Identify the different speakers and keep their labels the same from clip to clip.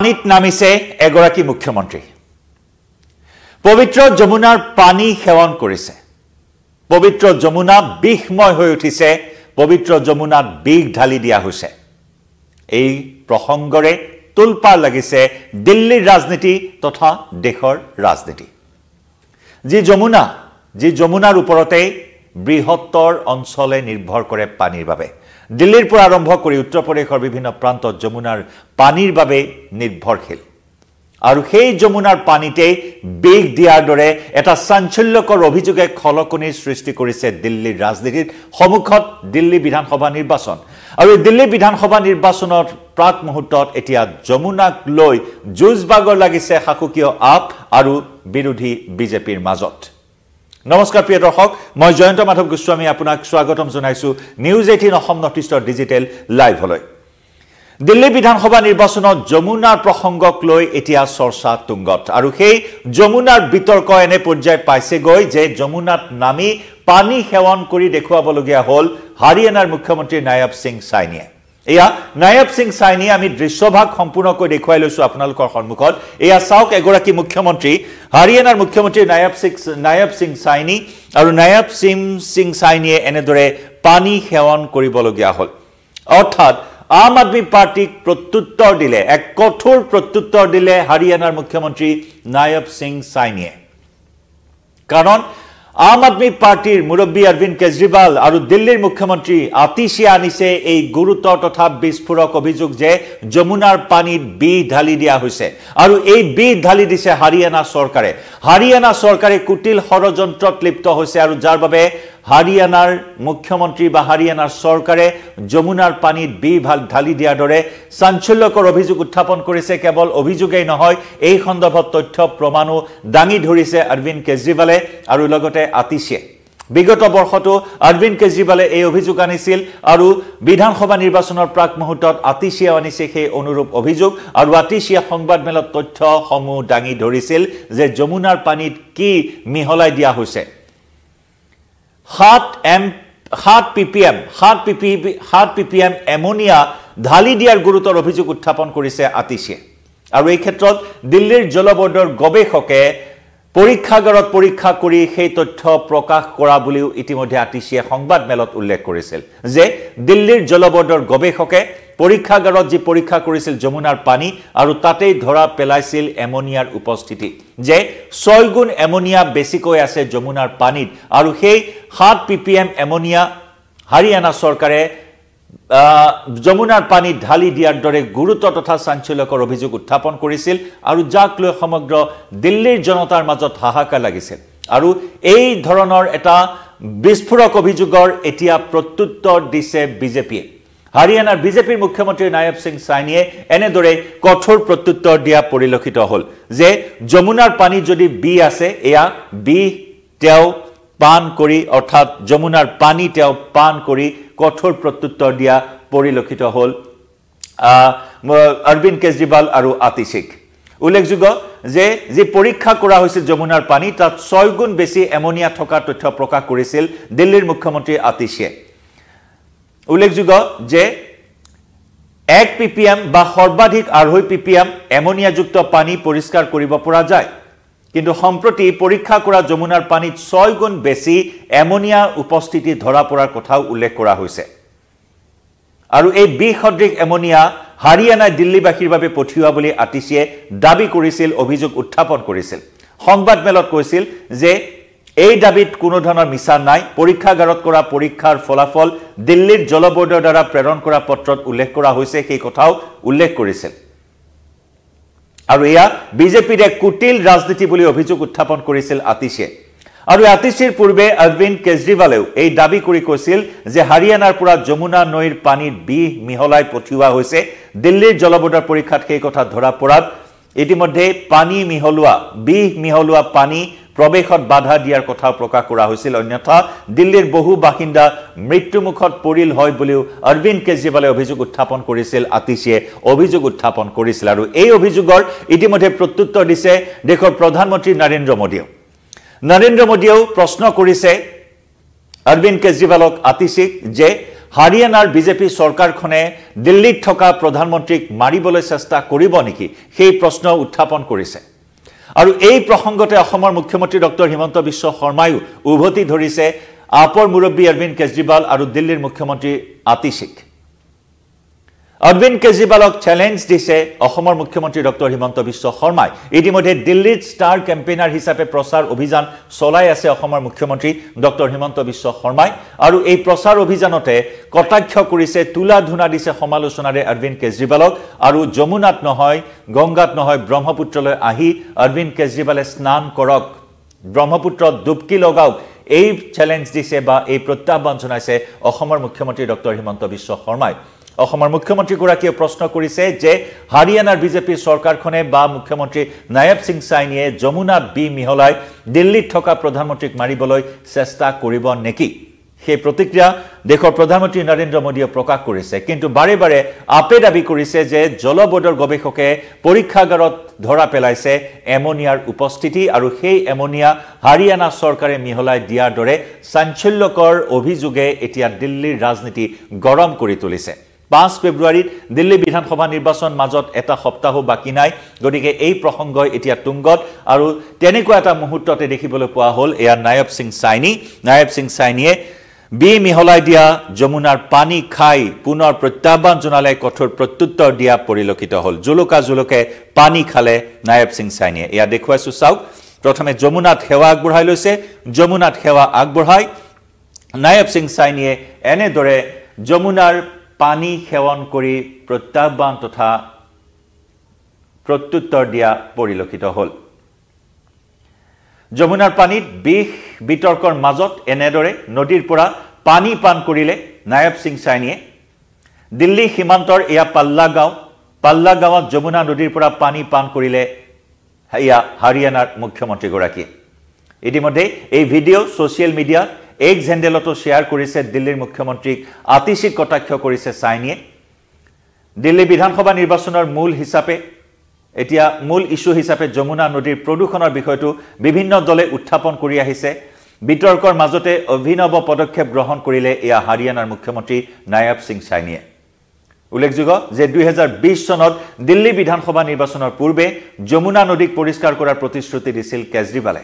Speaker 1: পানীত নামিছে এগৰাকী মুখ্যমন্ত্ৰী পবিত্ৰ যমুনাৰ পানী সেৱন কৰিছে পবিত্ৰ যমুনা বিষময় হৈ উঠিছে পবিত্ৰ যমুনাত বিষ ঢালি দিয়া হৈছে এই প্ৰসংগৰে তুলপাৰ লাগিছে দিল্লীৰ ৰাজনীতি তথা দেশৰ ৰাজনীতি যি যমুনাৰ ওপৰতে বৃহত্তৰ অঞ্চলে নিৰ্ভৰ কৰে পানীৰ বাবে দিল্লীৰ পৰা আৰম্ভ কৰি উত্তৰ প্ৰদেশৰ বিভিন্ন প্ৰান্তত যমুনাৰ পানীৰ বাবে নিৰ্ভৰশীল আৰু সেই যমুনাৰ পানীতে বিষ দিয়াৰ দৰে এটা চাঞ্চল্যকৰ অভিযোগে খলকনিৰ সৃষ্টি কৰিছে দিল্লীৰ ৰাজনীতিত সন্মুখত দিল্লী বিধানসভা নিৰ্বাচন আৰু দিল্লী বিধানসভা নিৰ্বাচনৰ প্ৰাক মুহূৰ্তত এতিয়া যমুনাক লৈ যুঁজবাগৰ লাগিছে শাসকীয় আপ আৰু বিৰোধী বিজেপিৰ মাজত নমস্কাৰ প্ৰিয় দৰ্শক মই জয়ন্ত মাধৱ গোস্বামী আপোনাক স্বাগতম জনাইছো নিউজ 18 অসম নৰ্থ ইষ্টৰ ডিজিটেল লাইভলৈ দিল্লী বিধানসভা নিৰ্বাচনত যমুনাৰ প্ৰসংগক লৈ এতিয়া চৰ্চা তুংগত আৰু সেই যমুনাৰ বিতৰ্ক এনে পৰ্যায় পাইছে গৈ যে যমুনাত নামি পানী সেৱন কৰি দেখুৱাবলগীয়া হ'ল হাৰিয়ানাৰ মুখ্যমন্ত্ৰী নায়াব সিং সাইনিয়ে এয়া নায়াব সিং সাইনি আমি দৃশ্যভাগ সম্পূৰ্ণকৈ দেখুৱাই লৈছো আপোনালোকৰ সন্মুখত এয়া চাওক এগৰাকী মুখ্যমন্ত্ৰী হাৰিয়ানাৰ মুখ্যমন্ত্ৰী নায়াব সিং সাইনি আৰু নায়াব সিং সাইনিয়ে এনেদৰে পানী সেৱন কৰিবলগীয়া হ'ল অৰ্থাৎ আম আদমি পাৰ্টিক প্ৰত্যুত্তৰ দিলে এক কঠোৰ প্ৰত্যুত্তৰ দিলে হাৰিয়ানাৰ মুখ্যমন্ত্ৰী নায়াব সিং সাইনিয়ে কাৰণ আম আদমি পাৰ্টিৰ মুৰব্বী অৰবিন্দ কেজৰিৱাল আৰু দিল্লীৰ মুখ্যমন্ত্ৰী আতিশিয়ে আনিছে এই গুৰুতৰ তথা বিস্ফোৰক অভিযোগ যে যমুনাৰ পানীত বিষ ঢালি দিয়া হৈছে আৰু এই বিষ ঢালি দিছে হাৰিয়ানা চৰকাৰে কুটিল ষড়যন্ত্ৰত লিপ্ত হৈছে আৰু যাৰ বাবে হাৰিয়ানাৰ মুখ্যমন্ত্ৰী বা হাৰিয়ানাৰ চৰকাৰে যমুনাৰ পানীত বিষ ঢালি দিয়াৰ দৰে চাঞ্চল্যকৰ অভিযোগ উত্থাপন কৰিছে কেৱল অভিযোগেই নহয় এই সন্দৰ্ভত তথ্য প্ৰমাণো দাঙি ধৰিছে অৰবিন্দ কেজৰিৱালে আৰু লগতে আতিশিয়ে বিগত বৰ্ষতো অৰবিন্দ কেজৰিৱালে এই অভিযোগ আনিছিল আৰু বিধানসভা নিৰ্বাচনৰ প্ৰাক মুহূৰ্তত আতিশিয়ে আনিছে সেই অনুৰূপ অভিযোগ আৰু আতিশিয়ে সংবাদমেলত তথ্যসমূহ দাঙি ধৰিছিল যে যমুনাৰ পানীত কি মিহলাই দিয়া হৈছে 7 ppm এমোনিয়া ঢালি দিয়াৰ গুৰুতৰ অভিযোগ উত্থাপন কৰিছে আতিশিয়ে আৰু এই ক্ষেত্ৰত দিল্লীৰ জল বৰ্ডৰ গৱেষকে পৰীক্ষাগাৰত পৰীক্ষা কৰি সেই তথ্য প্ৰকাশ কৰা বুলিও ইতিমধ্যে আতিশিয়ে সংবাদমেলত উল্লেখ কৰিছিল যে দিল্লীৰ জল বৰ্ডৰ গৱেষকে পৰীক্ষাগাৰত যি পৰীক্ষা কৰিছিল যমুনাৰ পানী আৰু তাতেই ধৰা পেলাইছিল এমোনিয়াৰ উপস্থিতি যে 6 গুণ এমোনিয়া বেছিকৈ আছে যমুনাৰ পানীত আৰু সেই 7 ppm এমোনিয়া হাৰিয়ানা চৰকাৰে যমুনাৰ পানী ঢালি দিয়াৰ দৰে গুৰুতৰ তথা চাঞ্চল্যকৰ অভিযোগ উত্থাপন কৰিছিল আৰু যাক লৈ সমগ্ৰ দিল্লীৰ জনতাৰ মাজত হাহাকাৰ লাগিছিল আৰু এই ধৰণৰ এটা বিস্ফোৰক অভিযোগৰ এতিয়া প্ৰত্যুত্তৰ দিছে বিজেপিয়ে হাৰিয়ানাৰ বিজেপিৰ মুখ্যমন্ত্ৰী নায়াব সিং সাইনিয়ে এনেদৰে কঠোৰ প্ৰত্যুত্তৰ দিয়া পৰিলক্ষিত হ'ল যে যমুনাৰ পানী যদি বি আছে এয়া বি তেওঁ পান কৰি অৰ্থাৎ যমুনাৰ পানী তেওঁ পান কৰি কঠোৰ প্ৰত্যুত্তৰ দিয়া পৰিলক্ষিত হ'ল অৰবিন্দ কেজৰিৱাল আৰু আতিশিক উল্লেখযোগ্য যে যি পৰীক্ষা কৰা হৈছিল যমুনাৰ পানী তাত 6 গুণ বেছি এমোনিয়া থকা তথ্য প্ৰকাশ কৰিছিল দিল্লীৰ মুখ্যমন্ত্ৰী আতিশিয়ে উল্লেখযোগ্য যে 1 ppm বা সৰ্বাধিক 2.5 ppm এমোনিয়াযুক্ত পানী পৰিষ্কাৰ কৰিব পৰা যায় কিন্তু সম্প্ৰতি পৰীক্ষা কৰা যমুনাৰ পানীত 6 গুণ বেছি এমোনিয়া উপস্থিতি ধৰা পৰাৰ কথাও উল্লেখ কৰা হৈছে আৰু এই বিসদৃশ এমোনিয়া হাৰিয়ানাই দিল্লীবাসীৰ বাবে পঠিওৱা বুলি আতিশিয়ে দাবী কৰিছিল অভিযোগ উত্থাপন কৰিছিল সংবাদমেলত কৈছিল যে এই দাবীত কোনো ধৰণৰ মিছা নাই পৰীক্ষাগাৰত কৰা পৰীক্ষাৰ ফলাফল দিল্লীৰ জল বৰ্ডৰ দ্বাৰা প্ৰেৰণ কৰা পত্ৰত উল্লেখ কৰা হৈছে সেই কথাও উল্লেখ কৰিছিল আৰু এয়া বিজেপিৰ এক কুটিল ৰাজনীতি বুলি অভিযোগ উত্থাপন কৰিছিল আতিশিয়ে আৰু আতিশিৰ পূৰ্বে অৰবিন্দ কেজৰিৱালেও এই দাবী কৰি কৈছিল যে হাৰিয়ানাৰ পৰা যমুনা নৈৰ পানীত বিষ মিহলাই পঠিওৱা হৈছে দিল্লীৰ জল বৰ্ডৰ পৰীক্ষাত সেই কথা ধৰা পৰাত ইতিমধ্যে বিষ মিহলোৱা পানী প্ৰৱেশত বাধা দিয়াৰ কথা প্ৰকাশ কৰা হৈছিল অন্যথা দিল্লীৰ বহু বাসিন্দা মৃত্যুমুখত পৰিল হয় বুলিও অৰবিন্দ কেজৰিৱালে অভিযোগ উত্থাপন কৰিছিল আতিশিয়ে অভিযোগ উত্থাপন কৰিছিল আৰু এই অভিযোগৰ ইতিমধ্যে প্ৰত্যুত্তৰ দিছে দেশৰ প্ৰধানমন্ত্ৰী নৰেন্দ্ৰ মোদীয়েও প্ৰশ্ন কৰিছে অৰবিন্দ কেজৰিৱালক আতিশিক যে হাৰিয়ানাৰ বিজেপি চৰকাৰখনে দিল্লীত থকা প্ৰধানমন্ত্ৰীক মাৰিবলৈ চেষ্টা কৰিব নেকি সেই প্ৰশ্ন উত্থাপন কৰিছে আৰু এই প্ৰসংগতে অসমৰ মুখ্যমন্ত্ৰী ডক্টৰ হিমন্ত বিশ্ব শৰ্মায়ো উভতি ধৰিছে আপৰ মুৰব্বী অৰবিন্দ কেজৰিৱাল আৰু দিল্লীৰ মুখ্যমন্ত্ৰী আতিশীক অৰবিন্দ কেজৰিৱালক চ্যালেঞ্জ দিছে অসমৰ মুখ্যমন্ত্ৰী ডক্টৰ হিমন্ত বিশ্ব শৰ্মাই ইতিমধ্যে দিল্লীত ষ্টাৰ কেম্পেইনাৰ হিচাপে প্ৰচাৰ অভিযান চলাই আছে অসমৰ মুখ্যমন্ত্ৰী ডক্টৰ হিমন্ত বিশ্ব শৰ্মাই আৰু এই প্ৰচাৰ অভিযানতে কটাক্ষ কৰিছে তুলা ধুনা দিছে সমালোচনাৰে অৰবিন্দ কেজৰিৱালক আৰু যমুনাত নহয় গংগাত নহয় ব্ৰহ্মপুত্ৰলৈ আহি অৰবিন্দ কেজৰিৱালে স্নান কৰক ব্ৰহ্মপুত্ৰত ডুবকি লগাওক এই চ্যালেঞ্জ দিছে বা এই প্ৰত্যাহ্বান জনাইছে অসমৰ মুখ্যমন্ত্ৰী ডক্টৰ হিমন্ত বিশ্ব শৰ্মাই অসমৰ মুখ্যমন্ত্ৰীগৰাকীয়ে প্ৰশ্ন কৰিছে যে হাৰিয়ানাৰ বিজেপি চৰকাৰখনে বা মুখ্যমন্ত্ৰী নায়ব সিং সাইনিয়ে যমুনাত বি মিহলাই দিল্লীত থকা প্ৰধানমন্ত্ৰীক মাৰিবলৈ চেষ্টা কৰিব নেকি সেই প্ৰতিক্ৰিয়া দেশৰ প্ৰধানমন্ত্ৰী নৰেন্দ্ৰ মোদীয়ে প্ৰকাশ কৰিছে কিন্তু বাৰে বাৰে আপে দাবী কৰিছে যে জলবোৰ্ডৰ গৱেষকে পৰীক্ষাগাৰত ধৰা পেলাইছে এমোনিয়াৰ উপস্থিতি আৰু সেই এমোনিয়া হাৰিয়ানা চৰকাৰে মিহলাই দিয়াৰ দৰে চাঞ্চল্যকৰ অভিযোগে এতিয়া দিল্লীৰ ৰাজনীতি গৰম কৰি তুলিছে 5 ফেব্ৰুৱাৰীত দিল্লী বিধানসভা নিৰ্বাচন মাজত এটা সপ্তাহ বাকি নাই গতিকে এই প্ৰসংগই এতিয়া তুংগত আৰু তেনেকুৱা এটা মুহূৰ্ততে দেখিবলৈ পোৱা হ'ল এয়া নায়ব সিং সাইনিয়ে বি মিহলাই দিয়া যমুনাৰ পানী খাই পুনৰ প্ৰত্যাহ্বান জনালে কঠোৰ প্ৰত্যুত্তৰ দিয়া পৰিলক্ষিত হ'ল জুলুকে পানী খালে নায়ব সিং সাইনিয়ে এয়া দেখুৱাইছো চাওক প্ৰথমে যমুনাত সেৱা আগবঢ়াই লৈছে যমুনাত সেৱা আগবঢ়াই নায়ব সিং সাইনিয়ে এনেদৰে যমুনাৰ পানী সেৱন কৰি প্ৰত্যাহ্বান তথা প্ৰত্যুত্তৰ দিয়া পৰিলক্ষিত হ'ল যমুনাৰ পানীত বিষ বিতৰ্কৰ মাজত এনেদৰে নদীৰ পৰা পানী পান কৰিলে নায়ব সিং সাইনিয়ে দিল্লী সীমান্তৰ এয়া পাল্লা গাঁৱত যমুনা নদীৰ পৰা পানী পান কৰিলে এয়া হাৰিয়ানাৰ মুখ্যমন্ত্ৰীগৰাকী ইতিমধ্যে এই ভিডিঅ' ছ'চিয়েল মিডিয়াত এক্স হেণ্ডেলতো শ্বেয়াৰ কৰিছে দিল্লীৰ মুখ্যমন্ত্ৰীক আতিশীক কটাক্ষ কৰিছে সাইনিয়ে দিল্লী বিধানসভা নিৰ্বাচনৰ মূল ইস্যু হিচাপে যমুনা নদীৰ প্ৰদূষণৰ বিষয়টো বিভিন্ন দলে উত্থাপন কৰি আহিছে বিতৰ্কৰ মাজতে অভিনৱ পদক্ষেপ গ্ৰহণ কৰিলে এয়া হাৰিয়ানাৰ মুখ্যমন্ত্ৰী নায়ব সিং সাইনিয়ে উল্লেখযোগ্য যে 2020 চনত দিল্লী বিধানসভা নিৰ্বাচনৰ পূৰ্বে যমুনা নদীক পৰিষ্কাৰ কৰাৰ প্ৰতিশ্ৰুতি দিছিল কেজৰিৱালে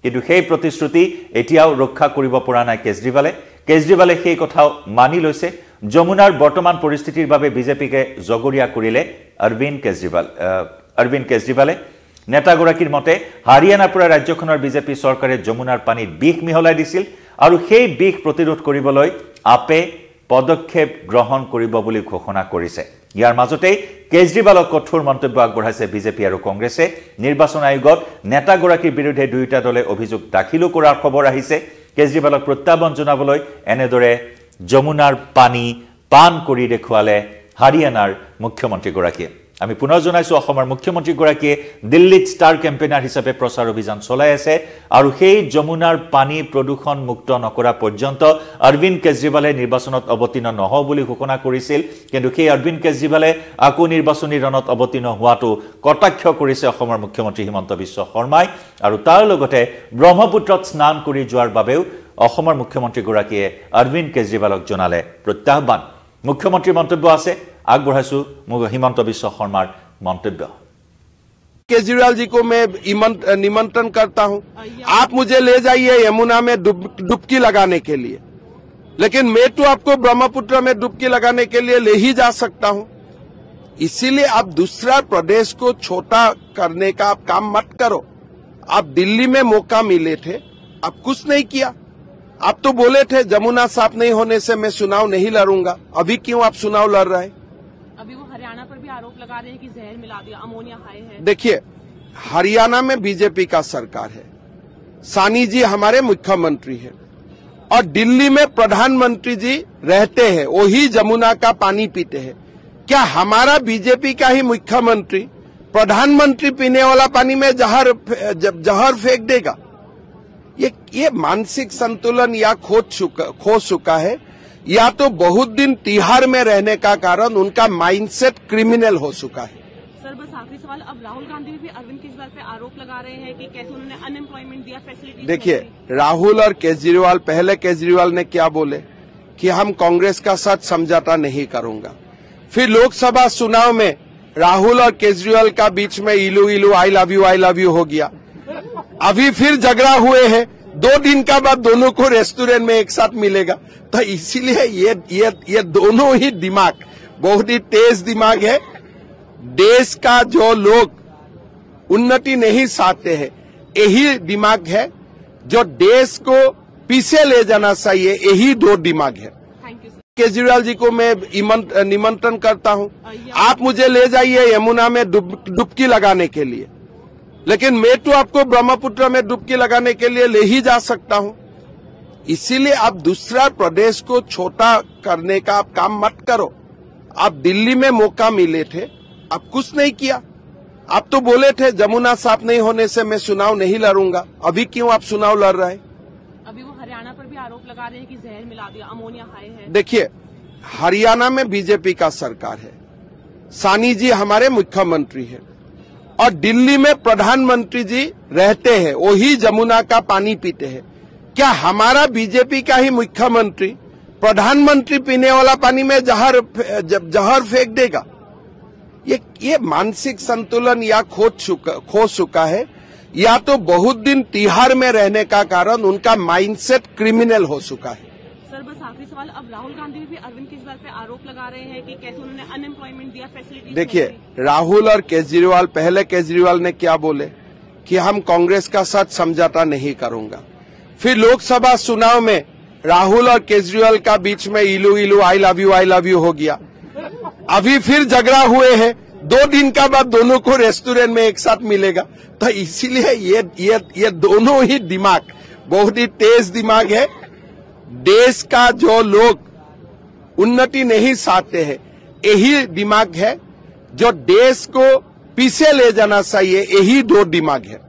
Speaker 1: কিন্তু সেই প্ৰতিশ্ৰুতি এতিয়াও ৰক্ষা কৰিব পৰা নাই কেজৰিৱালে সেই কথাও মানি লৈছে যমুনাৰ বৰ্তমান পৰিস্থিতিৰ বাবে বিজেপিকে জগৰীয়া কৰিলে অৰবিন্দ কেজৰিৱালে নেতাগৰাকীৰ মতে হাৰিয়ানাৰ পৰা ৰাজ্যখনৰ বিজেপি চৰকাৰে যমুনাৰ পানীত বিষ মিহলাই দিছিল আৰু সেই বিষ প্ৰতিৰোধ কৰিবলৈ আপে পদক্ষেপ গ্ৰহণ কৰিব বুলি ঘোষণা কৰিছে ইয়াৰ মাজতে কেজৰিৱালক কঠোৰ মন্তব্য আগবঢ়াইছে বিজেপি আৰু কংগ্ৰেছে নিৰ্বাচন আয়োগত নেতাগৰাকীৰ বিৰুদ্ধে দুয়োটা দলে অভিযোগ দাখিল কৰাৰ খবৰ আহিছে কেজৰিৱালক প্ৰত্যাহ্বান জনাবলৈ এনেদৰে যমুনাৰ পানী পান কৰি দেখুৱালে হাৰিয়ানাৰ মুখ্যমন্ত্ৰীগৰাকীয়ে আমি পুনৰ জনাইছো অসমৰ মুখ্যমন্ত্ৰীগৰাকীয়ে দিল্লীত ষ্টাৰ কেম্পেইনাৰ হিচাপে প্ৰচাৰ অভিযান চলাই আছে আৰু সেই যমুনাৰ পানী প্ৰদূষণ মুক্ত নকৰা পৰ্যন্ত অৰবিন্দ কেজৰিৱালে নিৰ্বাচনত অৱতীৰ্ণ নহব বুলি ঘোষণা কৰিছিল কিন্তু সেই অৰবিন্দ কেজৰিৱালে আকৌ নিৰ্বাচনী ৰণত অৱতীৰ্ণ হোৱাটো কটাক্ষ কৰিছে অসমৰ মুখ্যমন্ত্ৰী হিমন্ত বিশ্ব শৰ্মাই আৰু তাৰ লগতে ব্ৰহ্মপুত্ৰত স্নান কৰি যোৱাৰ বাবেও অসমৰ মুখ্যমন্ত্ৰীগৰাকীয়ে অৰবিন্দ কেজৰিৱালক জনালে প্ৰত্যাহ্বান মুখ্যমন্ত্ৰীৰ মন্তব্য আছে আগবঢ়াইছো হিমন্ত বিশ্ব শৰ্মাৰ মন্তব্য
Speaker 2: केजरीवाल जी को मैं निमंत्रण करता हूं आप मुझे ले जाइए यमुना में डुबकी लगाने के लिए लेकिन मैं तो आपको ब्रह्मपुत्र में डुबकी लगाने के लिए ले ही जा सकता हूं इसीलिए आप दूसरा प्रदेश को छोटा करने का आप काम मत करो आप दिल्ली में मौका मिले थे आप कुछ नहीं किया आप तो बोले थे जमुना साफ नहीं होने से मैं चुनाव नहीं लड़ूंगा अभी क्यों आप चुनाव लड़ रहे हैं
Speaker 3: अभी वो हरियाणा पर भी आरोप लगा रहे हैं कि जहर मिला दिया अमोनिया हाई है
Speaker 2: देखिए हरियाणा में बीजेपी का सरकार है सानी जी हमारे मुख्यमंत्री हैं और दिल्ली में प्रधानमंत्री जी रहते हैं वही जमुना का पानी पीते हैं क्या हमारा बीजेपी का ही मुख्यमंत्री प्रधानमंत्री पीने वाला पानी में जहर फेंक देगा ये मानसिक संतुलन या खो चुका है या तो बहुत दिन तिहार में रहने का कारण उनका माइंडसेट क्रिमिनल हो चुका है
Speaker 3: सर बस आखिरी सवाल अब राहुल गांधी भी अरविंद केजरीवाल पे आरोप लगा रहे हैं कि कैसे उन्होंने अनएम्प्लॉयमेंट दिया फैसिलिटी
Speaker 2: देखिए राहुल और केजरीवाल पहले केजरीवाल ने क्या बोले कि हम कांग्रेस का साथ समझौता नहीं करूंगा। फिर लोकसभा चुनाव में राहुल और केजरीवाल का बीच में इलू इलू आई लव यू हो गया। अभी फिर झगड़ा हुए हैं, 2 दिन का बाद दोनों को रेस्टोरेंट में एक साथ मिलेगा। तो इसीलिए ये दोनों ही दिमाग बहुत ही तेज दिमाग है। देश का जो लोग उन्नति नहीं चाहते हैं, यही दिमाग है। जो देश को पीछे ले जाना चाहिए, यही 2 दिमाग है। केजरीवाल जी को मैं निमंत्रण करता हूं, आप मुझे ले जाइए यमुना में डुबकी लगाने के लिए, लेकिन मैं तो आपको ब्रह्मपुत्र में डुबकी लगाने के लिए ले ही जा सकता हूं। इसीलिए आप दूसरा प्रदेश को छोटा करने का आप काम मत करो। आप दिल्ली में मौका मिले थे, आप कुछ नहीं किया। आप तो बोले थे जमुना साफ नहीं होने से मैं चुनाव नहीं लड़ूंगा। अभी क्यों आप चुनाव लड़ रहे हैं?
Speaker 3: अभी वो हरियाणा पर भी आरोप लगा रहे हैं कि जहर मिला दिया, अमोनिया हाई है।
Speaker 2: देखिए, हरियाणा में बीजेपी का सरकार है, सानी जी हमारे मुख्यमंत्री है, और दिल्ली में प्रधानमंत्री जी रहते हैं, वही जमुना का पानी पीते हैं। क्या हमारा बीजेपी का ही मुख्यमंत्री प्रधानमंत्री पीने वाला पानी में जहर फेंक देगा? ये मानसिक संतुलन या खो चुका है, या तो बहुत दिन तिहाड़ में रहने का कारण उनका माइंडसेट क्रिमिनल हो चुका है।
Speaker 3: सर, बस आखिरी सवाल, अब राहुल गांधी भी अरविंद केजरीवाल पे आरोप लगा रहे हैं कि कैसे उन्होंने अनएम्प्लॉयमेंट दिया, फैसिलिटी।
Speaker 2: देखिए, राहुल और केजरीवाल, पहले केजरीवाल ने क्या बोले कि हम कांग्रेस का साथ समझौता नहीं करूंगा। फिर लोकसभा चुनाव में राहुल और केजरीवाल का बीच में इलू इलू आई लव यू हो गया। अभी फिर झगड़ा हुए हैं, 2 दिन का बाद दोनों को रेस्टोरेंट में एक साथ मिलेगा। तो इसीलिए ये दोनों ही दिमाग बहुत ही तेज दिमाग है। देश का जो लोग उन्नति नहीं चाहते हैं, यही दिमाग है। जो देश को पीछे ले जाना चाहिए, यही 2 दिमाग है।